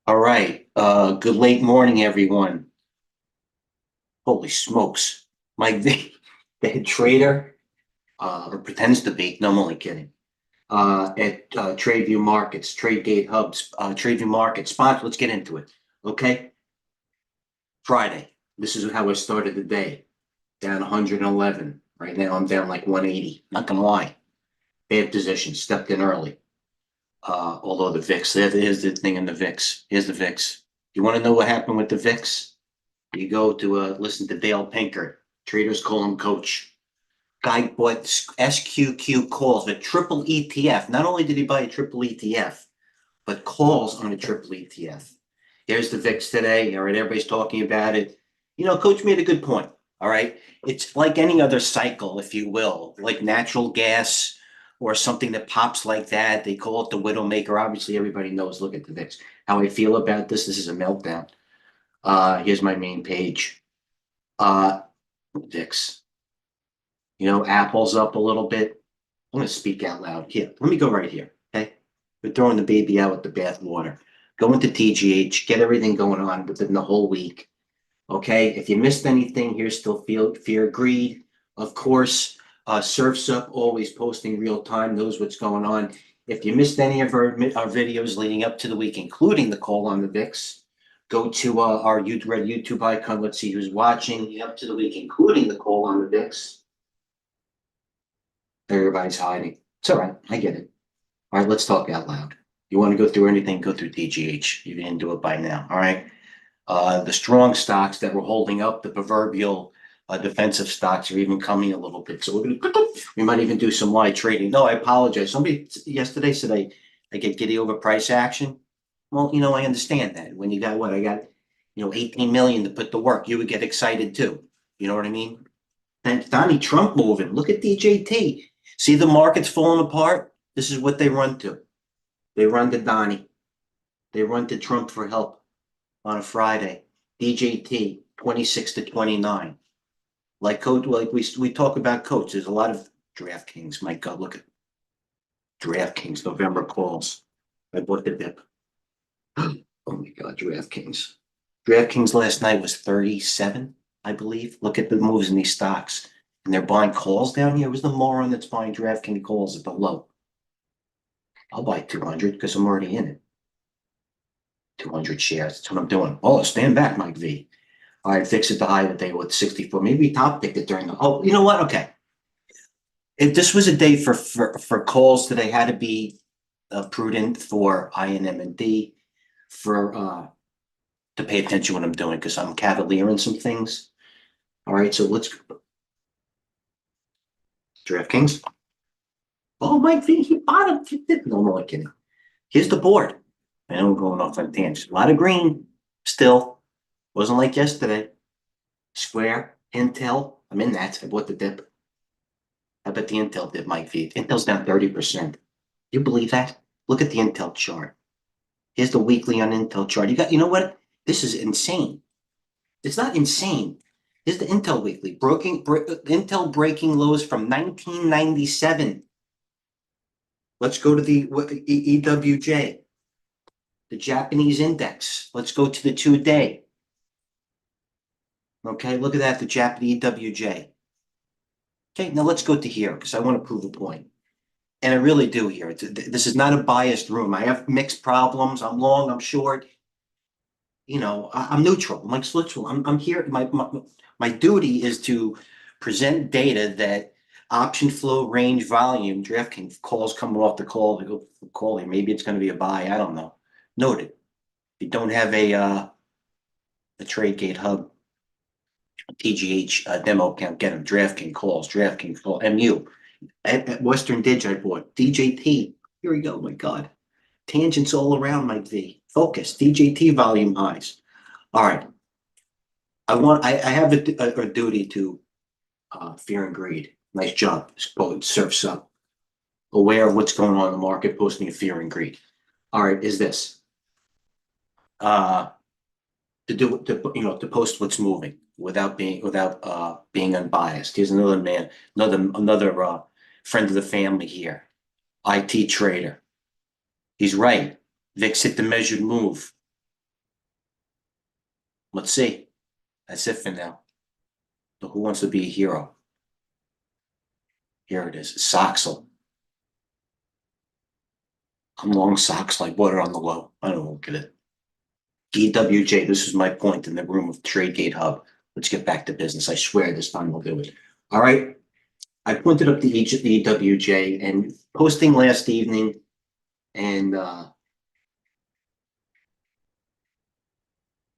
All right. Good late morning, everyone. Holy smokes. Mike V, the head trader, or pretends to be. No, I'm only kidding. At Tradeview Markets, TradeGATEHubs, Tradeview Markets sponsor. Let's get into it. Okay. Friday. This is how I started the day. Down 111. Right now I'm down like 180. Not gonna lie. Bad position. Stepped in early. Although the VIX, here's the thing in the VIX. Here's the VIX. You want to know what happened with the VIX? You go to listen to Dale Pinker, Traders Call him Coach. Guy bought SQQ calls, a triple ETF. Not only did he buy a triple ETF, but calls on a triple ETF. Here's the VIX today. All right, everybody's talking about it. Coach made a good point. All right. It's like any other cycle, if you will, like natural gas or something that pops like that. They call it the Widowmaker. Obviously, everybody knows. Look at the VIX. How I feel about this. This is a meltdown. Here's my main page. VIX. Apple's up a little bit. I'm going to speak out loud. Here, let me go right here. Okay. We're throwing the baby out with the bathwater. Go into TGH, get everything going on within the whole week. Okay. If you missed anything, here's still fear, greed. Of course, Surf's Up, always posting real time, knows what's going on. If you missed any of our videos leading up to the week, including the call on the VIX, go to our red YouTube icon. Let's see who's watching up to the week, including the call on the VIX. Everybody's hiding. It's all right. I get it. All right, let's talk out loud. You want to go through anything, go through TGH. You didn't do it by now. All right. The strong stocks that were holding up, the proverbial defensive stocks are even coming a little bit. So we might even do some live trading. No, I apologize. Somebody yesterday said I get giddy over price action. Well, I understand that. When you got what I got, 18 million to put to work, you would get excited too. You know what I mean? And Donnie Trump moving. Look at DJT. See the markets falling apart? This is what they run to. They run to Donnie. They run to Trump for help on a Friday. DJT 26 to 29. Like coach, like we talk about coach. There's a lot of DraftKings. My God, look at DraftKings November calls. I bought the dip. Oh my God, DraftKings. DraftKings last night was 37, I believe. Look at the moves in these stocks. And they're buying calls down here. Who's the moron that's buying DraftKings calls at the low? I'll buy 200 because I'm already in it. 200 shares. That's what I'm doing. Oh, stand back, Mike V. All right, fix it to high today with 64. Maybe top picked it during the. Oh, you know what? Okay. If this was a day for calls today, had to be prudent for INM and D for to pay attention to what I'm doing because I'm cavaliering some things. All right, so let's DraftKings. Oh, Mike V, he bottom. No, no, I'm kidding. Here's the board. I know I'm going off on tangents. A lot of green still. Wasn't like yesterday. Square, Intel. I'm in that. I bought the dip. I bet the Intel dip, Mike V. Intel's down 30%. You believe that? Look at the Intel chart. Here's the weekly on Intel chart. You know what? This is insane. It's not insane. Here's the Intel weekly. Intel breaking lows from 1997. Let's go to the EWJ, the Japanese index. Let's go to the 2-day. Okay, look at that, the Japanese EWJ. Okay, now let's go to here because I want to prove a point. And I really do here. This is not a biased room. I have mixed problems. I'm long, I'm short. I'm neutral. I'm like neutral. I'm here. My duty is to present data that option flow, range, volume, DraftKings calls coming off the call. They go call here. Maybe it's going to be a buy. I don't know. Noted. If you don't have a TradeGATEHub TGH demo account, get them. DraftKings calls, DraftKings call, MU. At Western Dig, I bought DJT. Here we go. My God. Tangents all around, Mike V. Focus. DJT volume highs. All right. I have a duty to fear and greed. Nice job. Surfs Up. Aware of what's going on in the market, posting a fear and greed. All right, is this to post what's moving without being unbiased. Here's another man, another friend of the family here, IT trader. He's right. VIX hit the measured move. Let's see. That's it for now. So who wants to be a hero? Here it is. Soxel. I'm long socks like water on the low. I don't look at it. EWJ, this is my point in the room of TradeGATEHub. Let's get back to business. I swear this time we'll do it. All right. I pointed up the EWJ and posting last evening, and the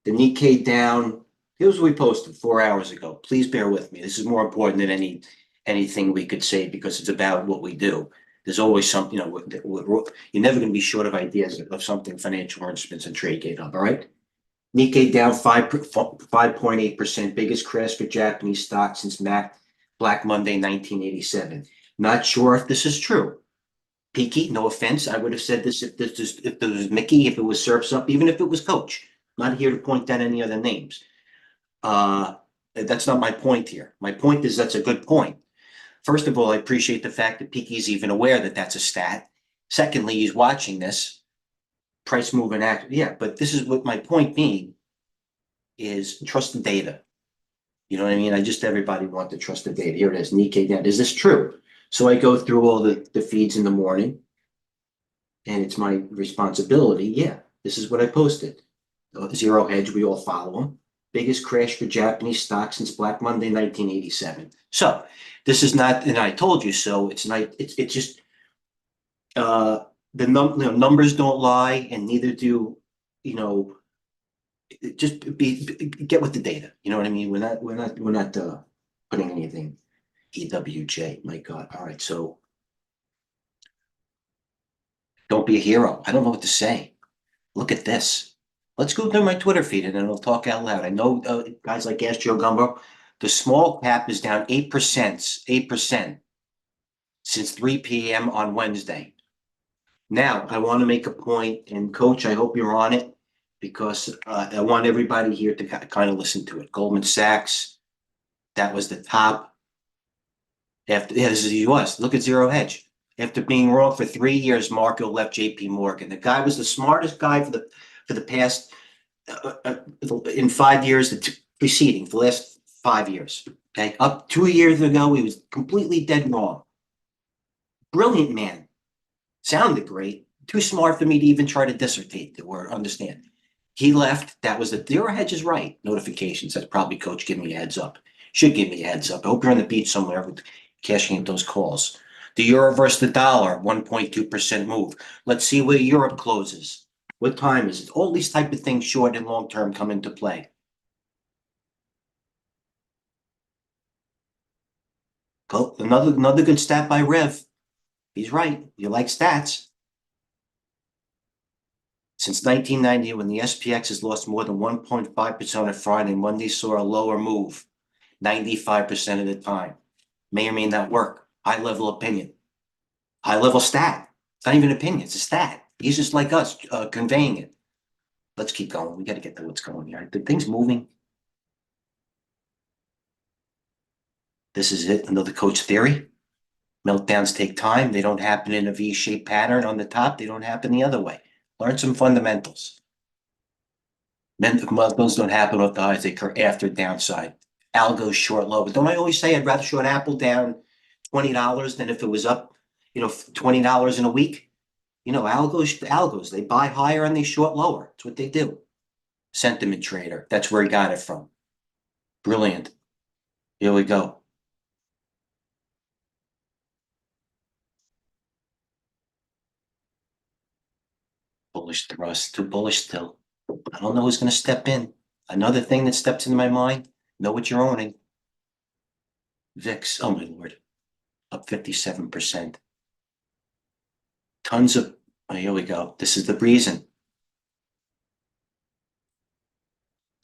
Nikkei down. Here's what we posted 4 hours ago. Please bear with me. This is more important than anything we could say because it's about what we do. There's always something, you're never going to be short of ideas of something financial or instruments and TradeGATEHub. All right. Nikkei down 5.8%, biggest crash for Japanese stocks since Black Monday 1987. Not sure if this is true. Peaky, no offense, I would have said this if there was Mickey, if it was Surfs Up, even if it was Coach. Not here to point out any other names. That's not my point here. My point is that's a good point. First of all, I appreciate the fact that Peaky's even aware that that's a stat. Secondly, he's watching this price moving act. Yeah, but this is what my point being is trust the data. You know what I mean? Everybody want to trust the data. Here it is, Nikkei down. Is this true? So I go through all the feeds in the morning and it's my responsibility. Yeah, this is what I posted. Zero hedge, we all follow them. Biggest crash for Japanese stocks since Black Monday 1987. So this is not, and I told you so. It's not. It's just the numbers don't lie, and neither do just get with the data. You know what I mean? We're not putting anything EWJ. My God. All right. So don't be a hero. I don't know what to say. Look at this. Let's go through my Twitter feed and then we'll talk out loud. I know guys like Astro Gumbo, the small cap is down 8% since 3 p.m. on Wednesday. Now, I want to make a point, and Coach, I hope you're on it because I want everybody here to kind of listen to it. Goldman Sachs, that was the top. This is the US. Look at Zero Hedge. After being wrong for 3 years, Marco left JP Morgan. The guy was the smartest guy for the past in 5 years preceding, for the last 5 years. Okay, up 2 years ago, he was completely dead wrong. Brilliant man, sounded great. Too smart for me to even try to dissertate or understand. He left. That was the Zero Hedge is right. Notifications. That's probably Coach giving me a heads up. Should give me a heads up. I hope you're on the beach somewhere with cashing in those calls. The euro versus the dollar, 1.2% move. Let's see where Europe closes. What time is it? All these type of things, short and long term, come into play. Another good stat by Rev. He's right. You like stats. Since 1990, when the SPX has lost more than 1.5% on Friday, Monday saw a lower move 95% of the time. May or may not work. High level opinion. High level stat. It's not even opinion. It's a stat. He's just like us, conveying it. Let's keep going. We got to get to what's going here. The thing's moving. This is it. Another Coach theory. Meltdowns take time. They don't happen in a V-shaped pattern on the top. They don't happen the other way. Learn some fundamentals. Meltdowns don't happen with the highs. They occur after downside. Algo's short low. But don't I always say I'd rather short Apple down $20 than if it was up, $20 in a week? Algos, they buy higher and they short lower. That's what they do. Sentiment trader. That's where he got it from. Brilliant. Here we go. Bullish thrust, too bullish still. I don't know who's going to step in. Another thing that steps into my mind, know what you're owning. VIX, oh my Lord, up 57%. Here we go. This is the reason.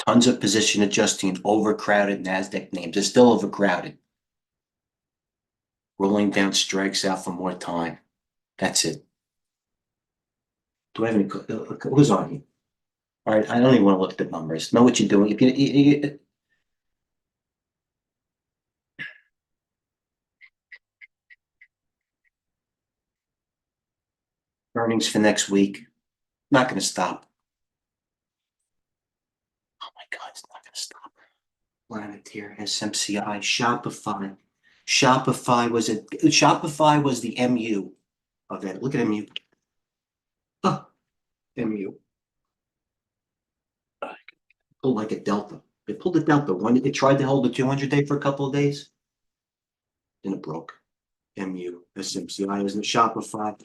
Tons of position adjusting, overcrowded NASDAQ names. They're still overcrowded. Rolling down strikes out for more time. That's it. Do I have any, who's on here? All right, I don't even want to look at the numbers. Know what you're doing. If you earnings for next week, not going to stop. my God, it's not gonna stop. Planeteer, SMCI, Shopify. Shopify was the MU of it. Look at MU. Oh, MU. Pulled like a delta. It pulled a delta. When it tried to hold the 200-day for a couple of days, then it broke. MU, SMCI, isn't it? Shopify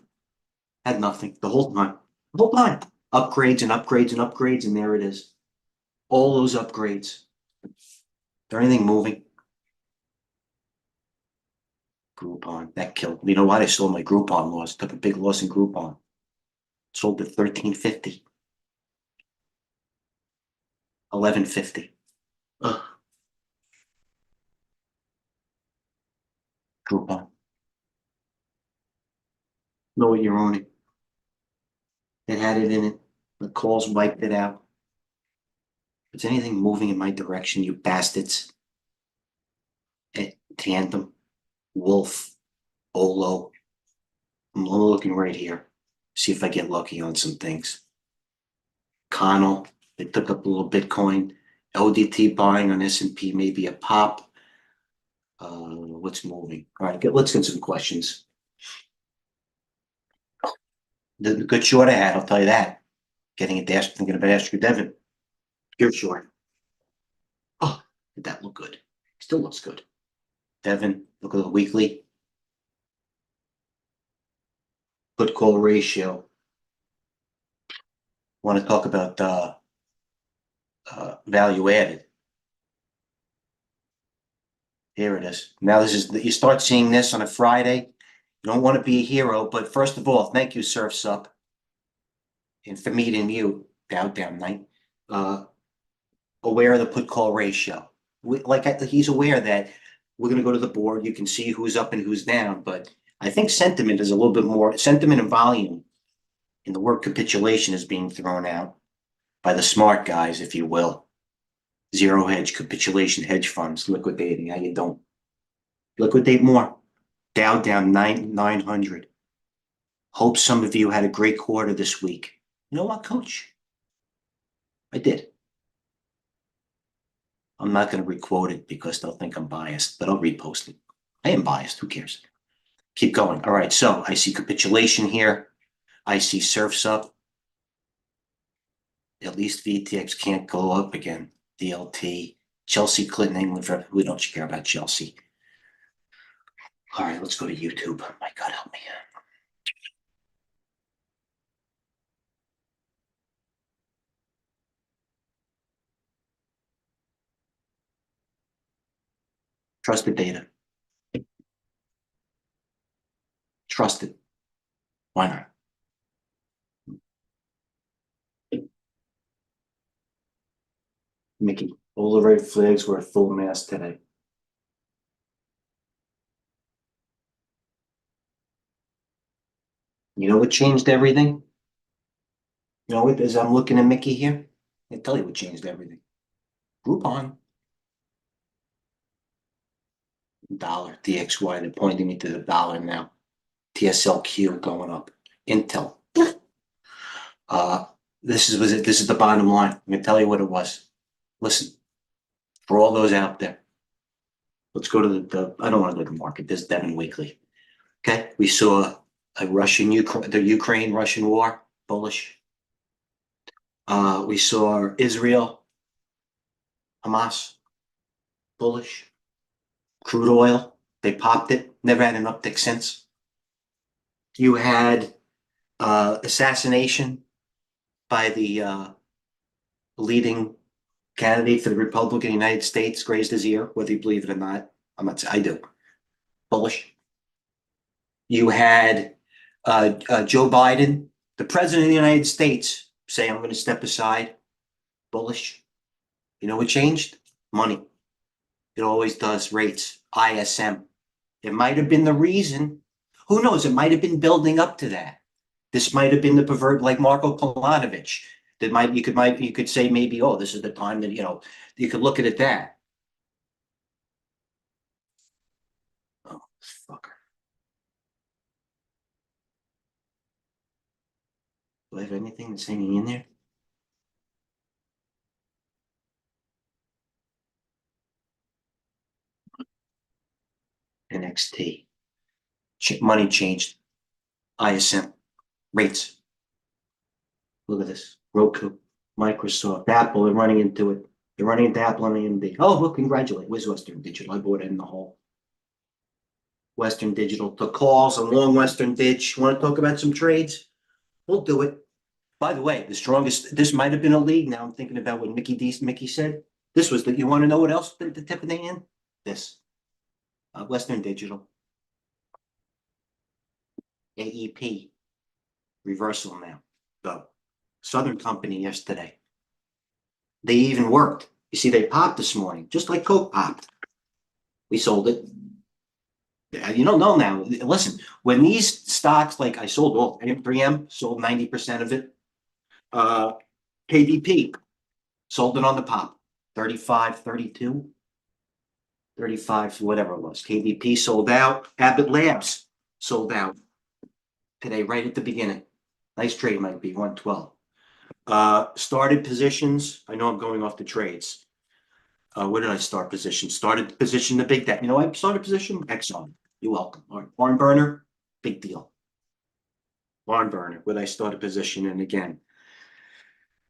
had nothing the whole time. The whole time. Upgrades and upgrades and upgrades, and there it is. All those upgrades. Is there anything moving? Groupon, that killed me. You know what? I sold my Groupon loss. Took a big loss in Groupon. Sold at 13.50. 11.50. Ugh. Groupon. Know what you're owning. It had it in it. The calls wiped it out. Is anything moving in my direction, you bastards? Tandem, Wolf, Olo. I'm looking right here. See if I get lucky on some things. Connell, they took up a little Bitcoin. LDT buying on S&P, maybe a pop. What's moving? All right, let's get some questions. The good short I had, I'll tell you that. Getting a dash, thinking about asking Devin. You're short. Oh, did that look good? Still looks good. Devin, look at the weekly. Put call ratio. Want to talk about value added. Here it is. Now this is you start seeing this on a Friday. You don't want to be a hero, but first of all, thank you, Surfs Up. And for me and you, down night. Aware of the put call ratio. He's aware that we're going to go to the board. You can see who's up and who's down, but I think sentiment is a little bit more sentiment and volume. And the word capitulation is being thrown out by the smart guys, if you will. Zero hedge, capitulation, hedge funds, liquidating. How you don't liquidate more. Dow down 900. Hope some of you had a great quarter this week. You know what, Coach? I did. I'm not going to requote it because they'll think I'm biased, but I'll repost it. I am biased. Who cares? Keep going. All right. So I see capitulation here. I see Surfs Up. At least VTX can't go up again. DLT. Chelsea, Clinton, England. We don't care about Chelsea. All right. Let's go to YouTube. My God, help me. Trusted data. Trusted. Why not? Mickey, all the red flags were at full mast today. You know what changed everything? You know what, as I'm looking at Mickey here, I tell you what changed everything. Groupon. Dollar, DXY, they're pointing me to the dollar now. TSLQ going up. Intel. This is the bottom line. I'm gonna tell you what it was. Listen, for all those out there, let's go to the I don't want to go to the market. This is Devin Weekly. Okay, we saw a the Ukraine-Russian war, bullish. We saw Israel, Hamas, bullish. Crude oil, they popped it, never had an uptick since. You had assassination by the leading candidate for the Republican United States, grazed his ear, whether you believe it or not. I do. Bullish. You had Joe Biden, the president of the United States, say, I'm going to step aside. Bullish. You know what changed? Money. It always does. Rates. ISM. It might have been the reason. Who knows? It might have been building up to that. This might have been the pervert, like Marko Polanovich. You could say maybe, oh, this is the time that you could look at it that. Oh, fucker. Do I have anything that's hanging in there? NXT. Money changed. ISM. Rates. Look at this. Roku, Microsoft, Apple, they're running into it. They're running into Apple and AMD. Oh, look, congratulate. Where's Western Digital? I bought it in the hole. Western Digital took calls on long Western Ditch. Want to talk about some trades? We'll do it. By the way, the strongest, this might have been a lead. Now I'm thinking about what Mickey said. This was you want to know what else the tip of the hand? This. Western Digital. AEP. Reversal now. The Southern Company yesterday. They even worked. You see, they popped this morning, just like Coke popped. We sold it. You don't know now. Listen, when these stocks, like I sold all 3M, sold 90% of it. KDP, sold it on the pop. 35, 32, 35, whatever it was. KDP sold out. Abbott Labs sold out today, right at the beginning. Nice trade, might be 112. Started positions. I know I'm going off the trades. Where did I start position? Started position the big debt. You know, I started position Exxon. You're welcome. All right. Barn burner, big deal. Barn burner. Where I started position, and again,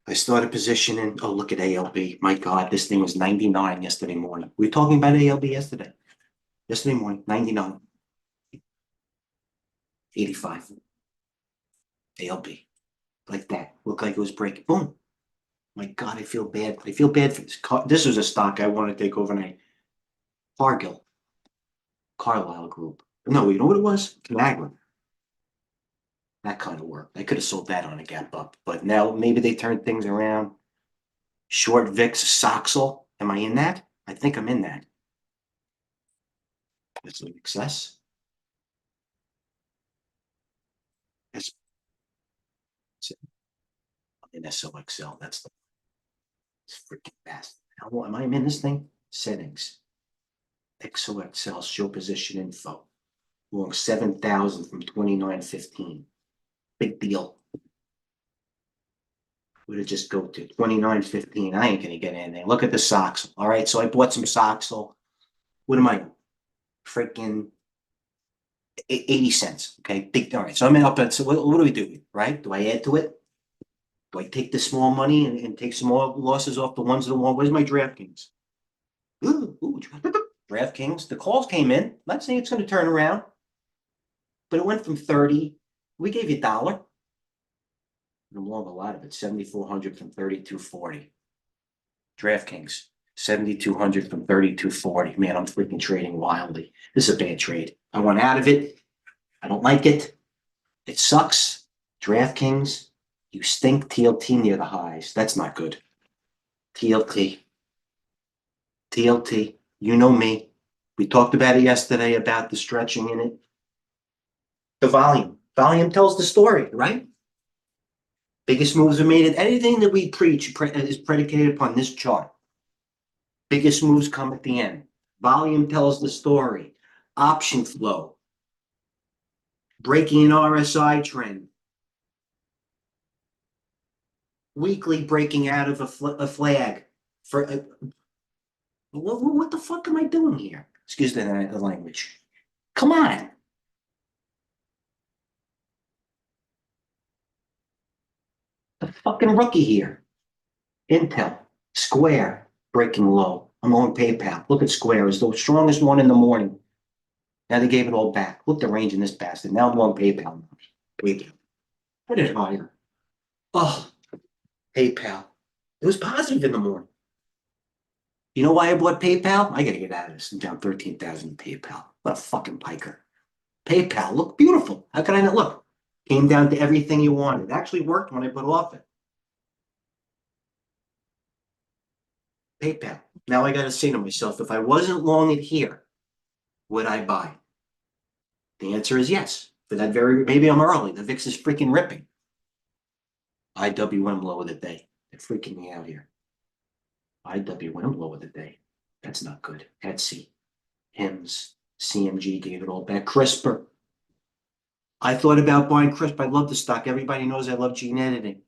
I started position in. Oh, look at ALB. My God, this thing was 99 yesterday morning. We were talking about ALB yesterday. Yesterday morning, 99, 85. ALB, like that. Looked like it was breaking. Boom. My God, I feel bad. I feel bad for this. This was a stock I want to take overnight. Cargill. Carlisle Group. No, you know what it was? Conagra. That kind of work. I could have sold that on a gap up, but now maybe they turned things around. Short VIX Soxel. Am I in that? I think I'm in that. That's an excess. That's in SOXL. That's the freaking best. How am I in this thing? Settings. XOXL show position info. Long 7,000 from 29.15. Big deal. Would it just go to 29.15? I ain't gonna get anything. Look at the Soxel. All right, so I bought some Soxel. What am I? Freaking 80 cents. Okay, big. All right, so I'm in up at. So what do we do? Right? Do I add to it? Do I take the small money and take some more losses off the ones that want? Where's my DraftKings? DraftKings. The calls came in. I'm not saying it's going to turn around, but it went from 30. We gave you $1. I'm long a lot of it. 7,400 from 32.40. DraftKings. 7,200 from 32.40. Man, I'm freaking trading wildly. This is a bad trade. I want out of it. I don't like it. It sucks. DraftKings, you stink. TLT near the highs. That's not good. TLT. TLT. You know me. We talked about it yesterday about the stretching in it. The volume. Volume tells the story, right? Biggest moves are made in anything that we preach is predicated upon this chart. Biggest moves come at the end. Volume tells the story. Option flow. Breaking an RSI trend. Weekly breaking out of a flag. For what the fuck am I doing here? Excuse the language. Come on. The fucking rookie here. Intel. Square. Breaking low. I'm on PayPal. Look at Square. It's the strongest one in the morning. Now they gave it all back. Look at the range in this bastard. Now I'm on PayPal. PayPal. Put it higher. Oh, PayPal. It was positive in the morning. You know why I bought PayPal? I gotta get out of this. I'm down 13,000 PayPal. What a fucking piker. PayPal, look beautiful. How can I not look? Came down to everything you wanted. It actually worked when I put off it. PayPal. Now I gotta say to myself, if I wasn't long it here, would I buy? The answer is yes. For that maybe I'm early. The VIX is freaking ripping. IWM low of the day. They're freaking me out here. IWM low of the day. That's not good. Etsy, HIMS, CMG gave it all back. CRISPR. I thought about buying CRISPR. I love the stock. Everybody knows I love gene editing.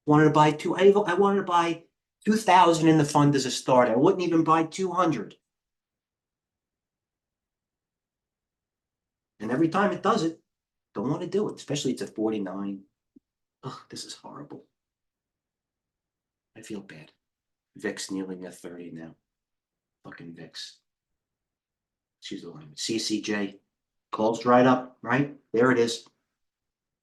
Wanted to buy I wanted to buy 2,000 in the fund as a start. I wouldn't even buy 200. And every time it does it, don't want to do it, especially it's at 49. Oh, this is horrible. I feel bad. VIX kneeling at 30 now. Fucking VIX. She's the one. CCJ. Calls right up, right? There it is.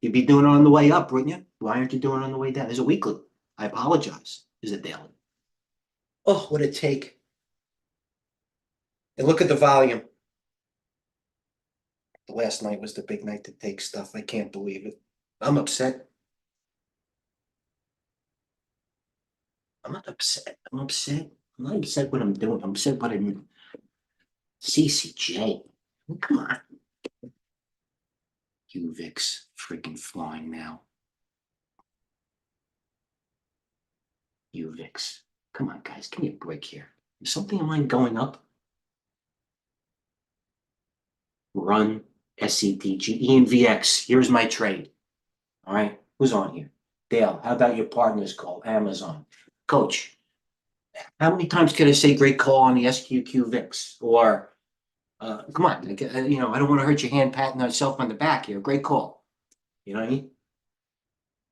You'd be doing it on the way up, wouldn't you? Why aren't you doing it on the way down? There's a weekly. I apologize. There's a daily. Oh, what a take. And look at the volume. The last night was the big night to take stuff. I can't believe it. I'm upset. I'm not upset. I'm upset. I'm not upset what I'm doing. I'm upset what I'm. CCJ. Come on. UVIX freaking flying now. UVIX. Come on, guys. Give me a break here. Is something of mine going up? Run SCDG ENVX. Here's my trade. All right. Who's on here? Dale, how about your partner's call? Amazon. Coach, how many times can I say great call on the SQQ VIX? Or, come on, I don't want to hurt your hand patting myself on the back here. Great call. You know what I mean?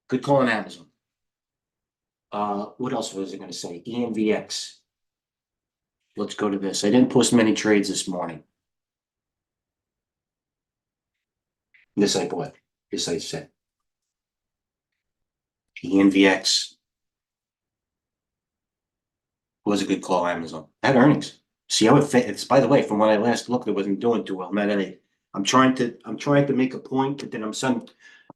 Good call on Amazon. What else was I going to say? ENVX. Let's go to this. I didn't post many trades this morning. This I bought. This I said. ENVX was a good call, Amazon. Had earnings. See how it fit? It's, by the way, from when I last looked, it wasn't doing too well. Now that I'm trying to make a point, but then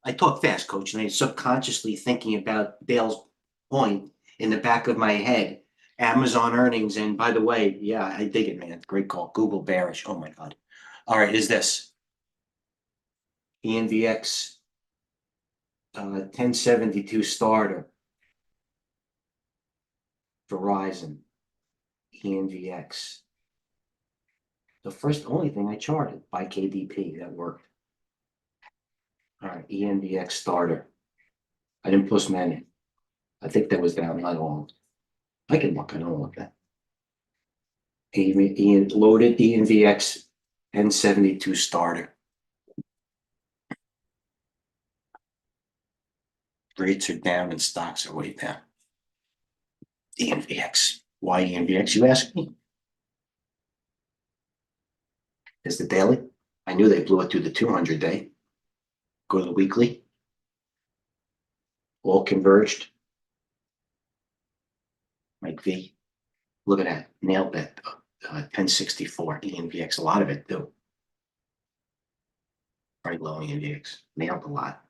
I talk fast, coach, and I'm subconsciously thinking about Dale's point in the back of my head. Amazon earnings, and by the way, yeah, I dig it, man. Great call. Google bearish. Oh my God. All right, is this ENVX 1072 starter? Verizon, ENVX. The only thing I charted by KDP that worked. All right, ENVX starter. I didn't post many. I think that was down not long. I can look. I don't look at that. Loaded ENVX 1072 starter. Rates are down and stocks are way down. ENVX. Why ENVX, you ask me? Is the daily? I knew they blew it through the 200 day. Go to the weekly. All converged. Mike V. Look at that. Nailed that. 1064 ENVX. A lot of it, too. Very low ENVX. Nailed a lot.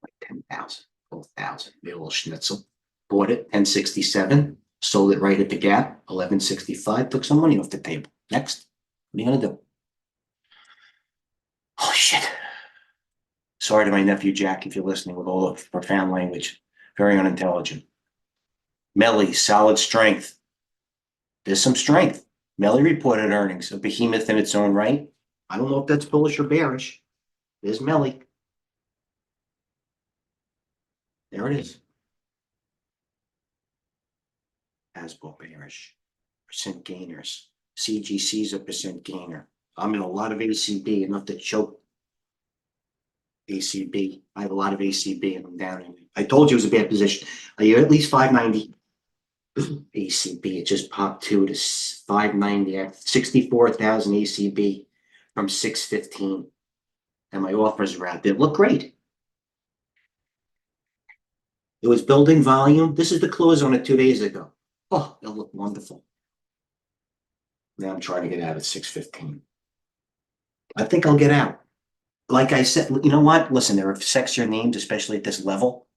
Like 10,000, 12,000. Maybe a little schnitzel. Bought it, 1067. Sold it right at the gap, 1165. Took some money off the table. Next. What are you going to do? Oh, shit. Sorry to my nephew, Jack, if you're listening with all the profound language. Very unintelligent. Melly, solid strength. There's some strength. Melly reported earnings, a behemoth in its own right. I don't know if that's bullish or bearish. There's Melly. There it is. Hasbro bearish. Percent gainers. CGC's a percent gainer. I'm in a lot of ACB, enough to choke ACB. I have a lot of ACB and I'm down. I told you it was a bad position. You're at least 590. ACB, it just popped to 590 at 64,000 ACB from 615. And my offers are out there. Look great. It was building volume. This is the close on it 2 days ago. Oh, it looked wonderful. Now I'm trying to get out at 615. I think I'll get out. Like I said, you know what? Listen, there are sexier names, especially at this level.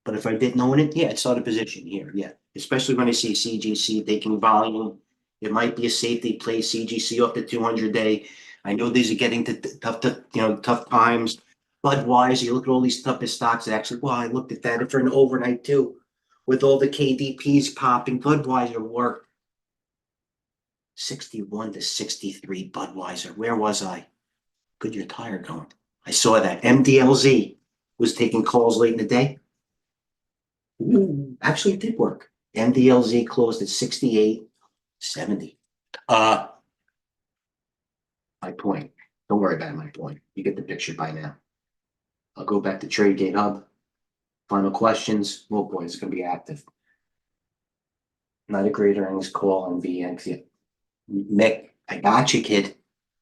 But if I didn't own it, yeah, it's not a position here. Yeah, especially when I see CGC taking volume. It might be a safety play. CGC off the 200 day. I know these are getting to tough times. Budweiser, you look at all these toughest stocks. Actually, well, I looked at that for an overnight too, with all the KDPs popping. Budweiser worked 61 to 63. Budweiser, where was I? Goodyear Tire going. I saw that. MDLZ was taking calls late in the day. Ooh, actually, it did work. MDLZ closed at 68.70. My point. Don't worry about my point. You get the picture by now. I'll go back to TradeGATEHub. Final questions. Oh boy, it's gonna be active. Not a great earnings call on VX. Mick, I got you, kid.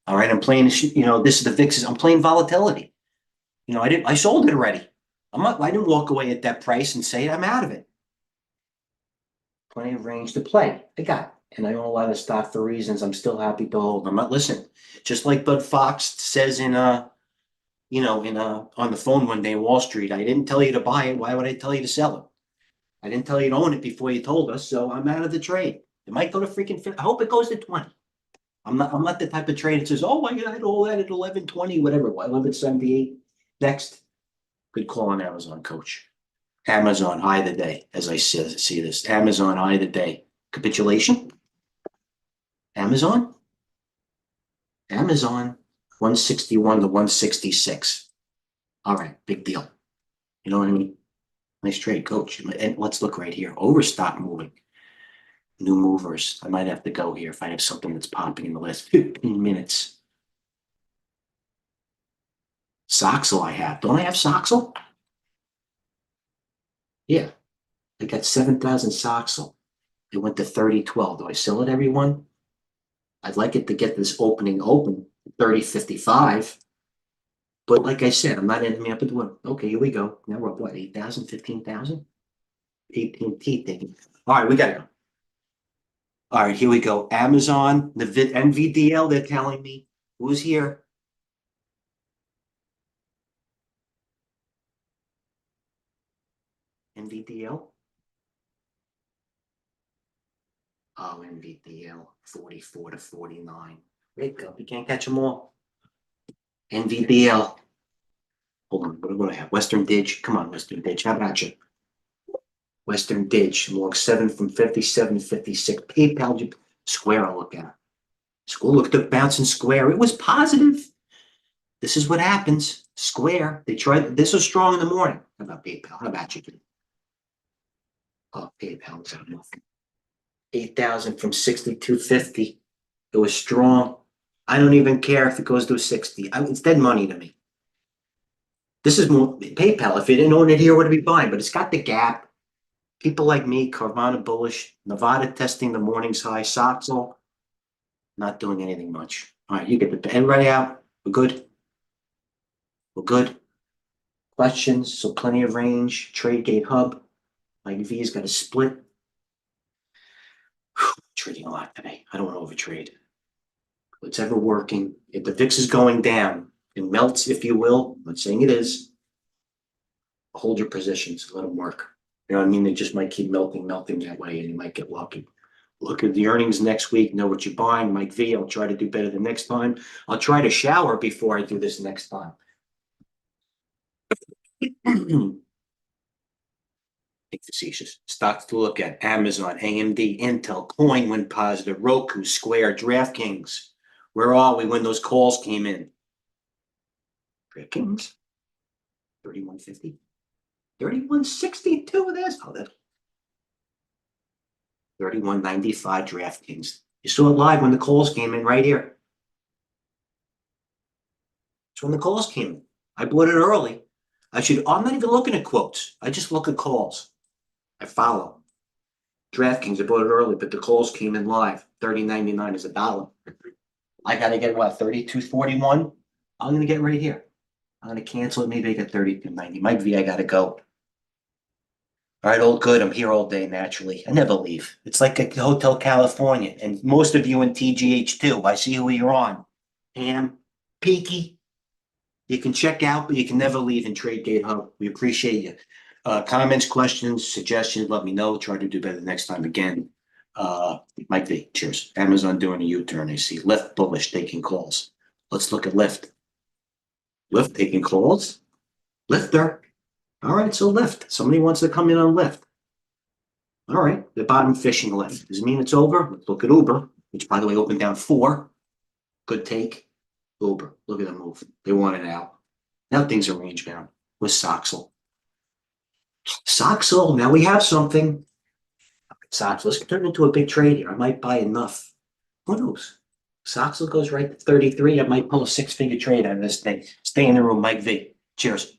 All right, I'm playing. This is the VIXs. I'm playing volatility. I sold it already. I didn't walk away at that price and say I'm out of it. Plenty of range to play. I got it. And I own a lot of stock for reasons I'm still happy to hold. I'm not listening. Just like Bud Fox says on the phone one day in Wall Street, I didn't tell you to buy it. Why would I tell you to sell it? I didn't tell you to own it before you told us, so I'm out of the trade. It might go to freaking. I hope it goes to 20. I'm not the type of trader that says, oh, I got all that at 11.20, whatever, 11.78. Next, good call on Amazon, coach. Amazon high of the day, as I see this. Amazon high of the day. Capitulation? Amazon? Amazon, 161 to 166. All right, big deal. You know what I mean? Nice trade, coach. And let's look right here. Overstock moving. New movers. I might have to go here if I have something that's popping in the last 15 minutes. Soxel I have. Don't I have Soxel? Yeah. I got 7,000 Soxel. It went to 30.12. Do I sell it, everyone? I'd like it to get this open, 30.55. But like I said, I'm not ending me up at the one. Okay, here we go. Now we're up, what, 8,000, 15,000? 18 thinking. All right, we got to go. All right, here we go. Amazon, the NVDL, they're telling me. Who's here? NVDL? Oh, NVDL, 44 to 49. Wake up, you can't catch them all. NVDL. Hold on, what do I have? Western Dig. Come on, Western Dig. How about you? Western Dig, log 7 from 57 to 56. PayPal, Square, I'll look at. School looked at bouncing Square. It was positive. This is what happens. Square, they tried. This was strong in the morning. How about PayPal? How about you? Oh, PayPal was out nothing. 8,000 from 62.50. It was strong. I don't even care if it goes to 60. It's dead money to me. This is more PayPal. If you didn't own it here, would it be fine? But it's got the gap. People like me, Carvana bullish, Nevada testing the morning's high, Soxel, not doing anything much. All right, you get the everybody out. We're good. We're good. Questions, so plenty of range. TradeGATEHub. Mike V's got a split. Trading a lot today. I don't want to overtrade. It's ever working. If the VIX is going down, it melts, if you will. I'm not saying it is. Hold your positions. Let them work. You know what I mean? They just might keep melting that way, and you might get lucky. Look at the earnings next week. Know what you're buying. Mike V, I'll try to do better the next time. I'll try to shower before I do this next time. Take facetious. Stocks to look at: Amazon, AMD, Intel, Coin went positive, Roku, Square, DraftKings. Where are we when those calls came in? DraftKings, 31.50, 31.62 of this. Oh, that 31.95 DraftKings. You saw it live when the calls came in right here. It's when the calls came in. I bought it early. I'm not even looking at quotes. I just look at calls. I follow. DraftKings, I bought it early, but the calls came in live. 30.99 is $1. I got to get what, 32.41? I'm going to get right here. I'm going to cancel it. Maybe I get 32.90. Mike V, I got to go. All right, all good. I'm here all day naturally. I never leave. It's like a Hotel California, and most of you in TGH too. I see who you're on. Ham, Peaky. You can check out, but you can never leave in TradeGATEHub. We appreciate you. Comments, questions, suggestions, let me know. Try to do better next time again. Mike V, cheers. Amazon doing a U-turn. I see Lyft bullish taking calls. Let's look at Lyft. Lyft taking calls. Lifter. All right, so Lyft. Somebody wants to come in on Lyft. All right, the bottom fishing Lyft. Does it mean it's over? Let's look at Uber, which by the way opened down 4. Good take. Uber. Look at the move. They want it out. Now things are range bound with Soxel. Soxel. Now we have something. Soxel. Let's turn into a big trade here. I might buy enough. Who knows? Soxel goes right to 33. I might pull a 6-figure trade out of this thing. Stay in the room, Mike V. Cheers.